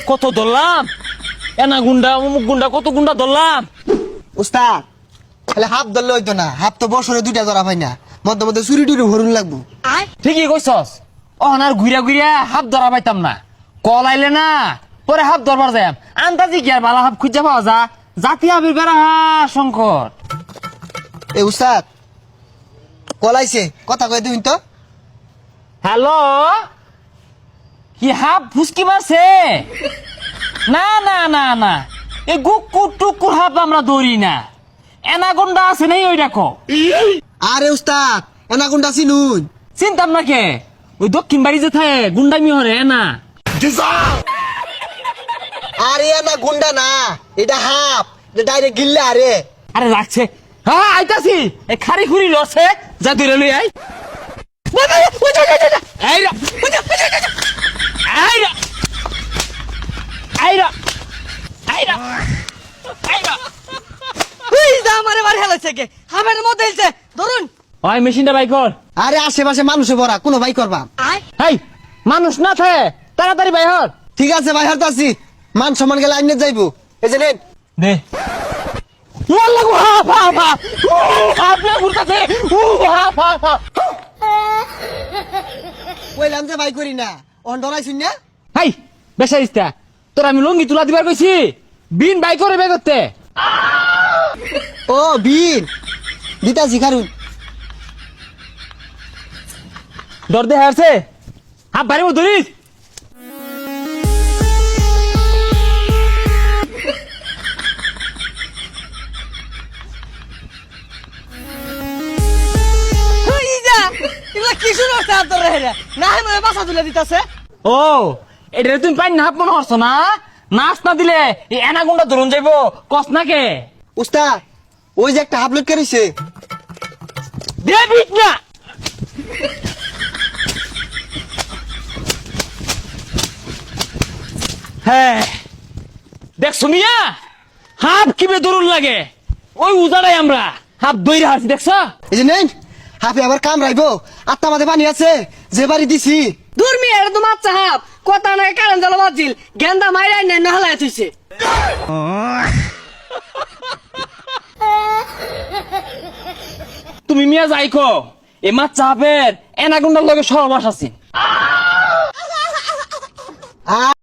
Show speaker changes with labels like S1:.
S1: কত ধরলাম, এনা গুন্ডা অমুক গুন্ডা কত গুন্ডা ধরলাম।
S2: উস্তাদ তাহলে হাফ ধরলে হইতো না, হাফ তো বছরে 2টা ধরা পাই না, মধ্যে মধ্যে চুরি টুরি ভরুন লাগবো।
S1: ঠিকই কইছস, আর ঘুরিয়া ঘুরিয়া হাফ ধরা পাইতাম না, কল আইলে না পরে হাফ ধরবার যাই আন্দাজি কি আর বালা হাফ খুঁজা পাওয়া যা, জাতীয় আবির বেড়া সংকট।
S2: এ উস্তাদ কলাইছে, কথা কয়ে দিন তো।
S1: হ্যালো, কি হাফ ফুসকি মারছে? না না না না, এই গুকুর টুকুর হাফ আমরা ধরি না, এনাগন্ডা আছে নাই ওই দেখো।
S2: আরে উস্তাদ এনা কোনটা চিনুন?
S1: চিন্তাম না কে, ওই দক্ষিণ বাড়ি যে থাকে গুন্ডামি হরে না।
S2: আরে এনা গুন্ডা না, এটা হাফ, এটা ডাইরেক্ট গিল্লা। আরে
S1: আরে লাগছে, হ্যাঁ আইতাছি, এই খারি খুরি লসে যা ধরে লই আই। আইরা আইরা আইরা আইরা আইরা
S3: ওই যা আমারে বাড়ি হেলাইছে কে, হামের মধ্যে এলছে ধরুন।
S1: ওই মেশিনটা বাই কর।
S2: আরে আশেপাশে মানুষে ভরা, কোনো ভাই করবা?
S1: হেই, মানুষ না থাকে তাড়াতাড়ি বাই হর।
S2: ঠিক আছে ভাই, হারতাছি। মান সম্মান গেলে আইনে যাইবো। এই যে নেন।
S1: দে ওয়াল্লাহ গো, হাফ হাফ হাফ আপনি ঘুরতাছে, হাফ হাফ হাফ।
S2: কইলাম যে ভাই করি না, অন ডরাইছুন না।
S1: হাই বেসারিস্তা, তোর আমি লঙ্গি তুলা দিবার কইছি, বিন বাই করে বে করতে।
S2: ও বীর দিতাছি খারুন।
S1: ডর দে হারছে, হাফ বাড়ি ধরিস।
S3: ওই যা এগুলা কি শুরু হচ্ছে আর তোর হেরা না হেমে বাসা তুলে দিতাছে।
S1: ও এটা তুমি পাই না হাফ মনে হচ্ছ না, নাচ না দিলে এই এনাগুন্ডা ধরুন যাইবো কস না কে।
S2: উস্তাদ ওই যে একটা হাফলেট করেছে।
S1: দেবিক না হ্যাঁ দেখছো মিয়া, হাফ কিবে দরুন লাগে, ওই উজাড়াই আমরা হাফ দইরা হাসি দেখছ।
S2: এই যে নেন, হাফে আবার কাম রাইবো। আত্মা মাঝে পানি আছে, যে বাড়ি দিছি।
S3: দূরমি এর তো মাছ হাফ কথা নাই কারণ জল বাজিল গেন্দা মাইরাই নাই না হলাই তুইছে।
S1: তুমি মিয়া যাইকো এ মাছ চাপের এনাগুন্ডার লগে সহবাস আছি।